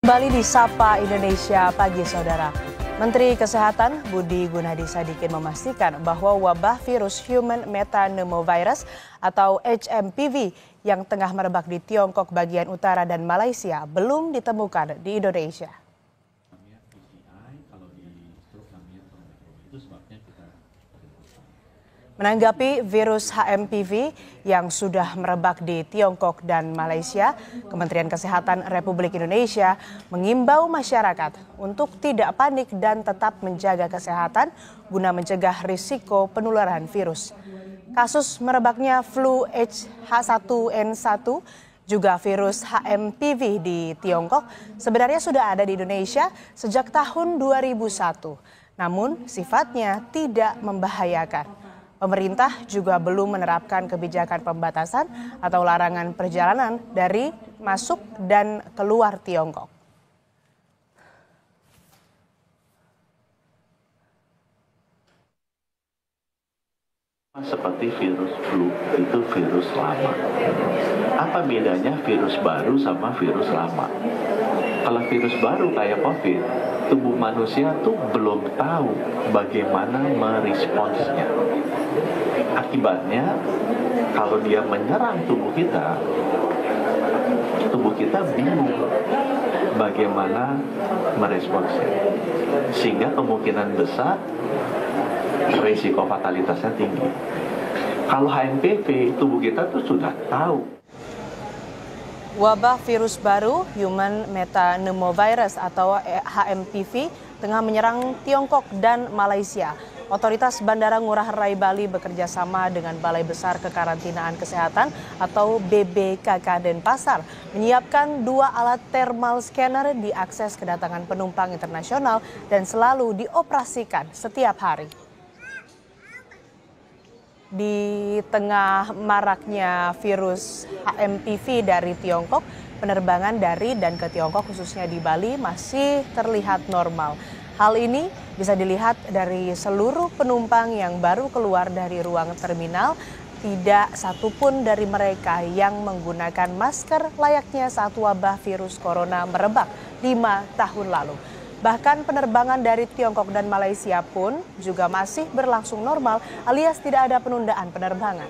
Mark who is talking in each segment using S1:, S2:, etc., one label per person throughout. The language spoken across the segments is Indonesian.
S1: Kembali di Sapa Indonesia Pagi Saudara. Menteri Kesehatan Budi Gunadi Sadikin memastikan bahwa wabah virus Human Metapneumovirus atau HMPV yang tengah merebak di Tiongkok bagian utara dan Malaysia belum ditemukan di Indonesia. Menanggapi virus HMPV yang sudah merebak di Tiongkok dan Malaysia, Kementerian Kesehatan Republik Indonesia mengimbau masyarakat untuk tidak panik dan tetap menjaga kesehatan guna mencegah risiko penularan virus. Kasus merebaknya flu H1N1 juga virus HMPV di Tiongkok sebenarnya sudah ada di Indonesia sejak tahun 2001, namun sifatnya tidak membahayakan. Pemerintah juga belum menerapkan kebijakan pembatasan atau larangan perjalanan dari masuk dan keluar Tiongkok.
S2: Seperti virus flu itu virus lama. Apa bedanya virus baru sama virus lama? Kalau virus baru kayak COVID, tubuh manusia tuh belum tahu bagaimana meresponsnya. Akibatnya, kalau dia menyerang tubuh kita bingung bagaimana meresponsnya. Sehingga kemungkinan besar risiko fatalitasnya tinggi. Kalau HMPV, tubuh kita tuh sudah tahu.
S1: Wabah virus baru Human Metapneumovirus atau HMPV tengah menyerang Tiongkok dan Malaysia. Otoritas Bandara Ngurah Rai Bali bekerja sama dengan Balai Besar Kekarantinaan Kesehatan atau BBKK Denpasar menyiapkan 2 alat thermal scanner di akses kedatangan penumpang internasional dan selalu dioperasikan setiap hari. Di tengah maraknya virus HMPV dari Tiongkok, penerbangan dari dan ke Tiongkok khususnya di Bali masih terlihat normal. Hal ini bisa dilihat dari seluruh penumpang yang baru keluar dari ruang terminal. Tidak satupun dari mereka yang menggunakan masker layaknya saat wabah virus corona merebak 5 tahun lalu. Bahkan penerbangan dari Tiongkok dan Malaysia pun juga masih berlangsung normal alias tidak ada penundaan penerbangan.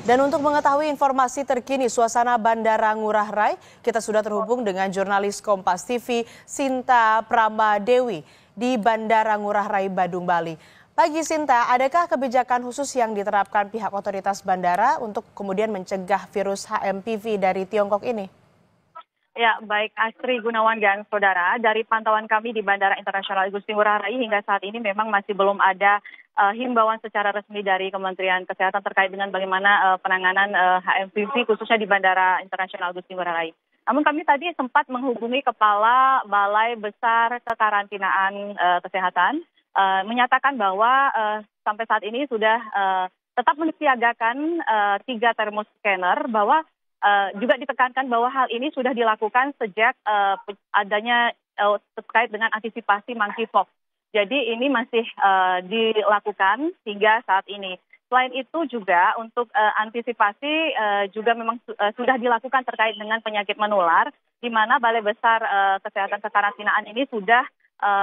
S1: Dan untuk mengetahui informasi terkini suasana Bandara Ngurah Rai, kita sudah terhubung dengan jurnalis Kompas TV Sinta Pramadewi di Bandara Ngurah Rai Badung, Bali. Pagi Sinta, adakah kebijakan khusus yang diterapkan pihak otoritas bandara untuk kemudian mencegah virus HMPV dari Tiongkok ini?
S3: Ya, baik Astri Gunawan dan saudara, dari pantauan kami di Bandara Internasional Igusti Ngurah Rai hingga saat ini memang masih belum ada himbauan secara resmi dari Kementerian Kesehatan terkait dengan bagaimana penanganan HMPV khususnya di Bandara Internasional Igusti Ngurah Rai. Namun kami tadi sempat menghubungi Kepala Balai Besar Kekarantinaan Kesehatan, menyatakan bahwa sampai saat ini sudah tetap mensiagakan 3 thermoscanner bahwa juga ditekankan bahwa hal ini sudah dilakukan sejak adanya terkait dengan antisipasi monkeypox. Jadi ini masih dilakukan hingga saat ini. Selain itu juga untuk antisipasi juga memang sudah dilakukan terkait dengan penyakit menular, di mana Balai Besar Kesehatan Kekarantinaan ini sudah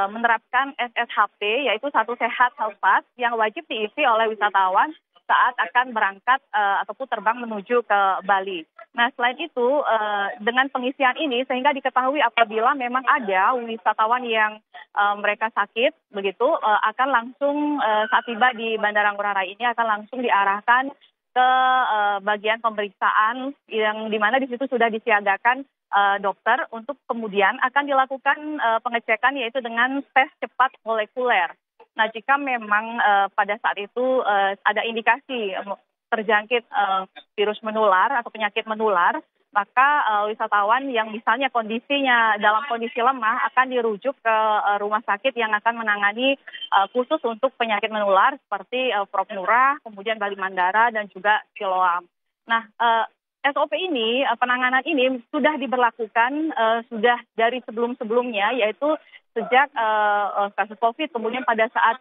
S3: menerapkan SSHP, yaitu Satu Sehat Health Pass yang wajib diisi oleh wisatawan saat akan berangkat ataupun terbang menuju ke Bali. Nah, selain itu dengan pengisian ini sehingga diketahui apabila memang ada wisatawan yang mereka sakit begitu akan langsung saat tiba di Bandara Ngurah Rai ini akan langsung diarahkan ke bagian pemeriksaan yang di mana di situ sudah disiagakan dokter untuk kemudian akan dilakukan pengecekan yaitu dengan tes cepat molekuler. Nah, jika memang pada saat itu ada indikasi terjangkit virus menular atau penyakit menular, maka wisatawan yang misalnya kondisinya dalam kondisi lemah akan dirujuk ke rumah sakit yang akan menangani khusus untuk penyakit menular seperti Prof. Nurah, kemudian Bali Mandara dan juga Siloam. Nah, SOP ini, penanganan ini sudah diberlakukan sudah dari sebelum-sebelumnya, yaitu sejak kasus COVID, kemudian pada saat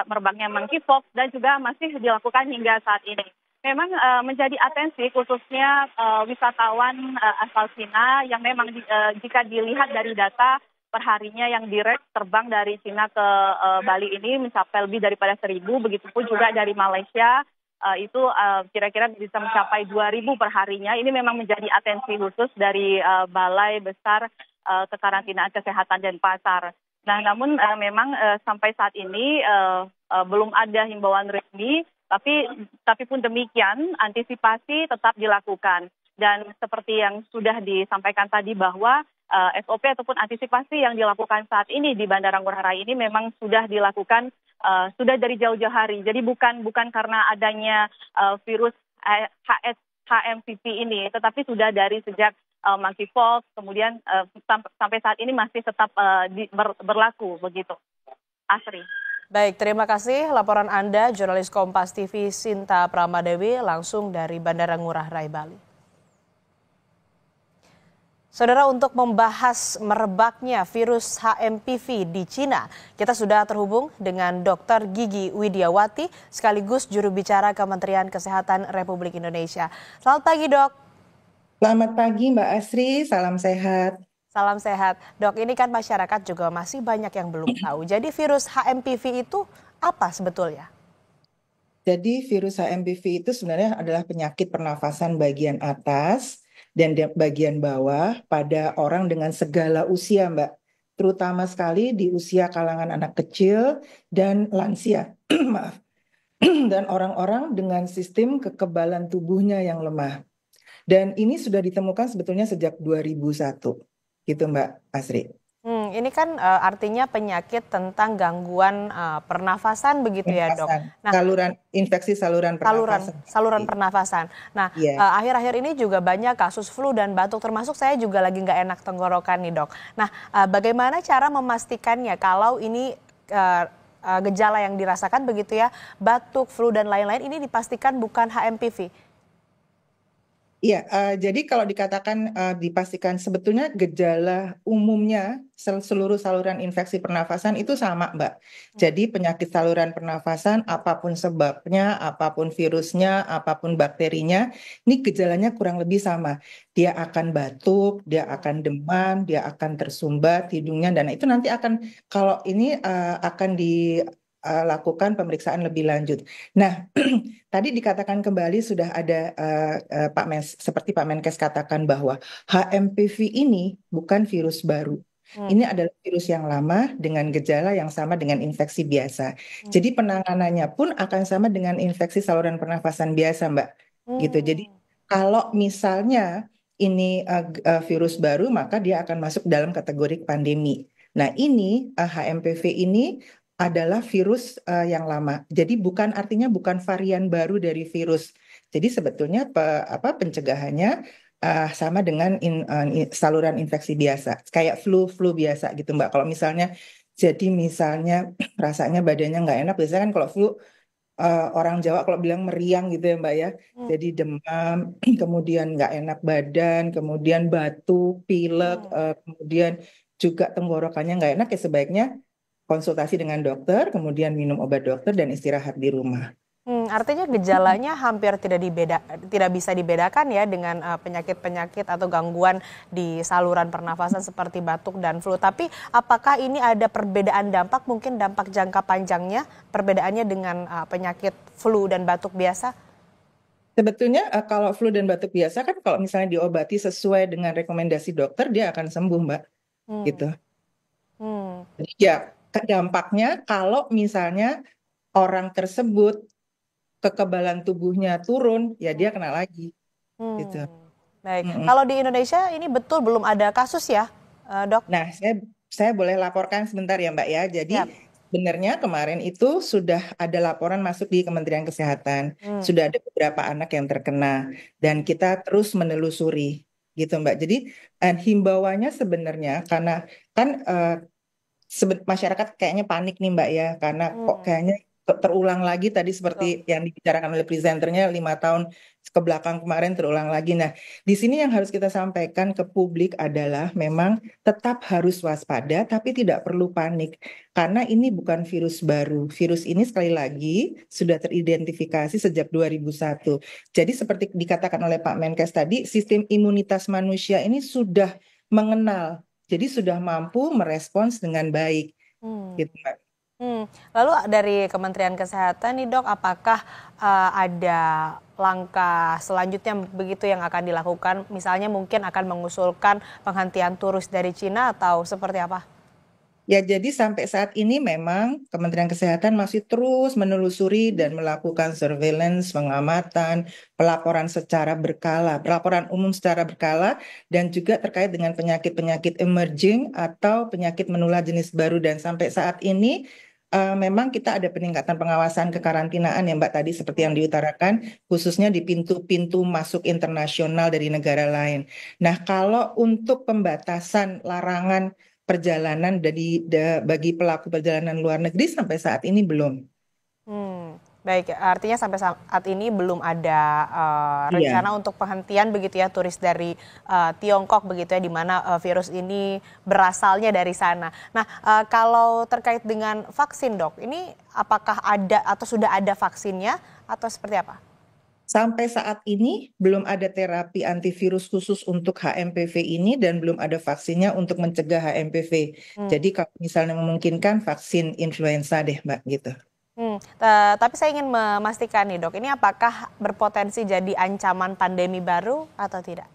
S3: merebaknya monkeypox, dan juga masih dilakukan hingga saat ini. memang menjadi atensi khususnya wisatawan asal Cina yang memang jika dilihat dari data perharinya yang direct terbang dari Cina ke Bali ini mencapai lebih daripada 1.000, begitupun juga dari Malaysia itu kira-kira bisa mencapai 2.000 perharinya. Ini memang menjadi atensi khusus dari Balai Besar Kekarantinaan Kesehatan Denpasar. Nah, namun memang sampai saat ini belum ada himbauan resmi, tapi pun demikian antisipasi tetap dilakukan. Dan seperti yang sudah disampaikan tadi bahwa SOP ataupun antisipasi yang dilakukan saat ini di Bandara Ngurah Rai ini memang sudah dilakukan sudah dari jauh-jauh hari. Jadi bukan karena adanya virus HMPV ini, tetapi sudah dari sejak monkeypox, kemudian sampai saat ini masih tetap berlaku begitu. Asri.
S1: Baik, terima kasih laporan Anda, jurnalis Kompas TV Sinta Pramadewi langsung dari Bandara Ngurah Rai, Bali. Saudara, untuk membahas merebaknya virus HMPV di Cina, kita sudah terhubung dengan Dr. Gigi Widiawati, sekaligus juru bicara Kementerian Kesehatan Republik Indonesia. Selamat pagi, Dok.
S4: Selamat pagi Mbak Asri, salam sehat.
S1: Salam sehat. Dok, ini kan masyarakat juga masih banyak yang belum tahu. Jadi virus HMPV itu apa sebetulnya?
S4: Jadi virus HMPV itu sebenarnya adalah penyakit pernafasan bagian atas dan bagian bawah pada orang dengan segala usia, Mbak. Terutama sekali di usia kalangan anak kecil dan lansia. Maaf. Dan orang-orang dengan sistem kekebalan tubuhnya yang lemah. Dan ini sudah ditemukan sebetulnya sejak 2001. Gitu Mbak Asri.
S1: Ini kan artinya penyakit tentang gangguan pernafasan begitu ya, Dok.
S4: Nah, infeksi saluran pernafasan.
S1: Saluran pernafasan. Nah, akhir-akhir ini juga banyak kasus flu dan batuk, termasuk saya juga lagi nggak enak tenggorokan nih, Dok. Nah, bagaimana cara memastikannya kalau ini gejala yang dirasakan begitu ya, batuk, flu dan lain-lain ini dipastikan bukan HMPV?
S4: Iya, jadi kalau dikatakan dipastikan sebetulnya gejala umumnya seluruh saluran infeksi pernafasan itu sama, Mbak. Jadi penyakit saluran pernafasan apapun sebabnya, apapun virusnya, apapun bakterinya, ini gejalanya kurang lebih sama. Dia akan batuk, dia akan demam, dia akan tersumbat hidungnya, dan itu nanti akan kalau ini akan lakukan pemeriksaan lebih lanjut. Nah, tadi dikatakan kembali sudah ada seperti Pak Menkes katakan bahwa HMPV ini bukan virus baru. Ini adalah virus yang lama dengan gejala yang sama dengan infeksi biasa. Jadi penanganannya pun akan sama dengan infeksi saluran pernafasan biasa, Mbak. Gitu. Jadi kalau misalnya ini virus baru, maka dia akan masuk dalam kategori pandemi. Nah, ini HMPV ini adalah virus yang lama. Jadi artinya bukan varian baru dari virus. Jadi sebetulnya pencegahannya sama dengan saluran infeksi biasa, kayak flu biasa gitu, Mbak. Kalau misalnya rasanya badannya nggak enak, biasanya kan kalau flu orang Jawa kalau bilang meriang gitu ya, Mbak ya. Jadi demam, kemudian nggak enak badan, kemudian batuk, pilek, kemudian juga tenggorokannya nggak enak, ya sebaiknya konsultasi dengan dokter, kemudian minum obat dokter dan istirahat di rumah.
S1: Artinya gejalanya hampir tidak bisa dibedakan ya dengan penyakit-penyakit atau gangguan di saluran pernafasan seperti batuk dan flu. Tapi apakah ini ada perbedaan dampak, mungkin dampak jangka panjangnya, perbedaannya dengan penyakit flu dan batuk biasa?
S4: Sebetulnya kalau flu dan batuk biasa kan kalau misalnya diobati sesuai dengan rekomendasi dokter, dia akan sembuh, Mbak. Gitu. Jadi ya dampaknya kalau misalnya orang tersebut kekebalan tubuhnya turun, ya dia kena lagi. Gitu.
S1: Baik, kalau di Indonesia ini betul belum ada kasus ya, Dok?
S4: Nah, saya boleh laporkan sebentar ya, Mbak ya. Jadi sebenarnya kemarin itu sudah ada laporan masuk di Kementerian Kesehatan, sudah ada beberapa anak yang terkena, dan kita terus menelusuri, gitu Mbak. Jadi himbauannya sebenarnya karena kan masyarakat kayaknya panik nih Mbak ya, karena kok kayaknya terulang lagi tadi seperti yang dibicarakan oleh presenternya 5 tahun ke belakang kemarin terulang lagi. Nah, di sini yang harus kita sampaikan ke publik adalah memang tetap harus waspada, tapi tidak perlu panik. Karena ini bukan virus baru. Virus ini sekali lagi sudah teridentifikasi sejak 2001. Jadi seperti dikatakan oleh Pak Menkes tadi, sistem imunitas manusia ini sudah mengenal. Jadi sudah mampu merespons dengan baik. Gitu, Mbak.
S1: Lalu dari Kementerian Kesehatan nih dok, apakah ada langkah selanjutnya begitu yang akan dilakukan? Misalnya mungkin akan mengusulkan penghentian turis dari Cina atau seperti apa?
S4: Ya, jadi sampai saat ini memang Kementerian Kesehatan masih terus menelusuri dan melakukan surveillance, pengamatan, pelaporan secara berkala, pelaporan umum secara berkala, dan juga terkait dengan penyakit-penyakit emerging atau penyakit menular jenis baru. Dan sampai saat ini memang kita ada peningkatan pengawasan kekarantinaan ya Mbak tadi seperti yang diutarakan, khususnya di pintu-pintu masuk internasional dari negara lain. Nah, kalau untuk pembatasan larangan perjalanan bagi pelaku perjalanan luar negeri sampai saat ini belum.
S1: Baik, artinya sampai saat ini belum ada
S4: Iya.
S1: rencana untuk penghentian begitu ya turis dari Tiongkok begitu ya, di mana virus ini berasalnya dari sana. Nah, kalau terkait dengan vaksin dok, ini apakah ada atau sudah ada vaksinnya atau seperti apa?
S4: Sampai saat ini belum ada terapi antivirus khusus untuk HMPV ini dan belum ada vaksinnya untuk mencegah HMPV. Jadi kalau misalnya memungkinkan vaksin influenza deh Mbak gitu.
S1: Tapi saya ingin memastikan nih dok, ini apakah berpotensi jadi ancaman pandemi baru atau tidak?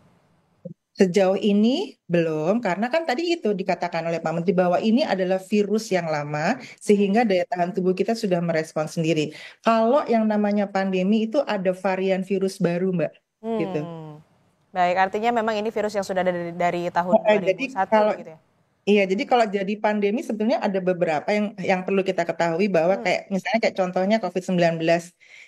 S4: Sejauh ini belum, karena kan tadi itu dikatakan oleh Pak Menteri bahwa ini adalah virus yang lama, sehingga daya tahan tubuh kita sudah merespons sendiri. Kalau yang namanya pandemi itu ada varian virus baru, Mbak. Gitu.
S1: Baik, artinya memang ini virus yang sudah dari tahun
S4: Jadi
S1: 2001
S4: kalau
S1: begitu ya?
S4: Iya, jadi kalau jadi pandemi sebenarnya ada beberapa yang perlu kita ketahui bahwa kayak misalnya kayak contohnya COVID-19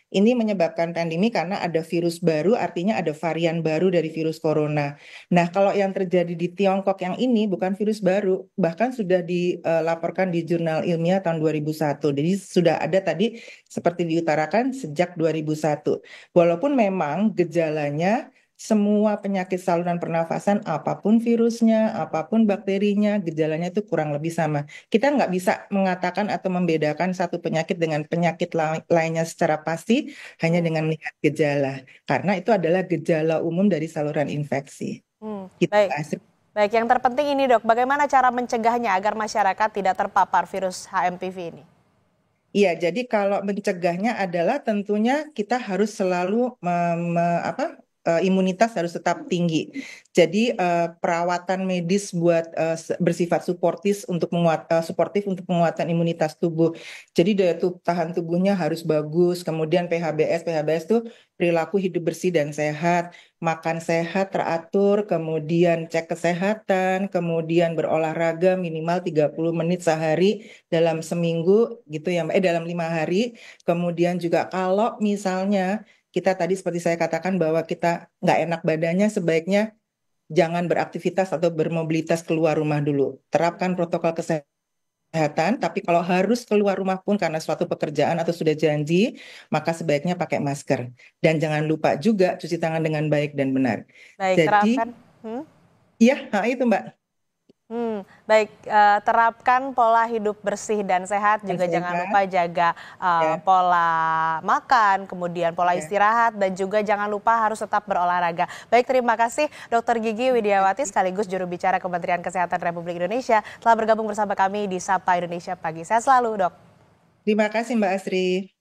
S4: ini menyebabkan pandemi karena ada virus baru, artinya ada varian baru dari virus corona. Nah, kalau yang terjadi di Tiongkok yang ini bukan virus baru, bahkan sudah dilaporkan di jurnal ilmiah tahun 2001. Jadi sudah ada tadi seperti diutarakan sejak 2001. Walaupun memang gejalanya semua penyakit saluran pernafasan, apapun virusnya, apapun bakterinya, gejalanya itu kurang lebih sama. Kita nggak bisa mengatakan atau membedakan satu penyakit dengan penyakit lainnya secara pasti hanya dengan melihat gejala. Karena itu adalah gejala umum dari saluran infeksi. Gitu,
S1: Baik.
S4: Mbak Astrid.
S1: Baik, yang terpenting ini dok, bagaimana cara mencegahnya agar masyarakat tidak terpapar virus HMPV ini?
S4: Iya, jadi kalau mencegahnya adalah tentunya kita harus selalu imunitas harus tetap tinggi. Jadi perawatan medis buat bersifat suportif untuk penguatan imunitas tubuh. Jadi daya tahan tubuhnya harus bagus. Kemudian PHBS itu perilaku hidup bersih dan sehat, makan sehat teratur, kemudian cek kesehatan, kemudian berolahraga minimal 30 menit sehari dalam seminggu gitu ya, dalam 5 hari. Kemudian juga kalau misalnya kita tadi seperti saya katakan bahwa kita nggak enak badannya, sebaiknya jangan beraktivitas atau bermobilitas keluar rumah dulu. Terapkan protokol kesehatan, tapi kalau harus keluar rumah pun karena suatu pekerjaan atau sudah janji, maka sebaiknya pakai masker. Dan jangan lupa juga cuci tangan dengan baik dan benar.
S1: Baik,
S4: Jadi,
S1: terapkan.
S4: iya, itu Mbak.
S1: Baik, terapkan pola hidup bersih dan sehat, juga jangan lupa jaga pola makan, kemudian pola istirahat, dan juga jangan lupa harus tetap berolahraga. Baik, terima kasih Dr. Gigi Widiawati sekaligus juru bicara Kementerian Kesehatan Republik Indonesia telah bergabung bersama kami di Sapa Indonesia Pagi. Sehat selalu, Dok.
S4: Terima kasih Mbak Astri.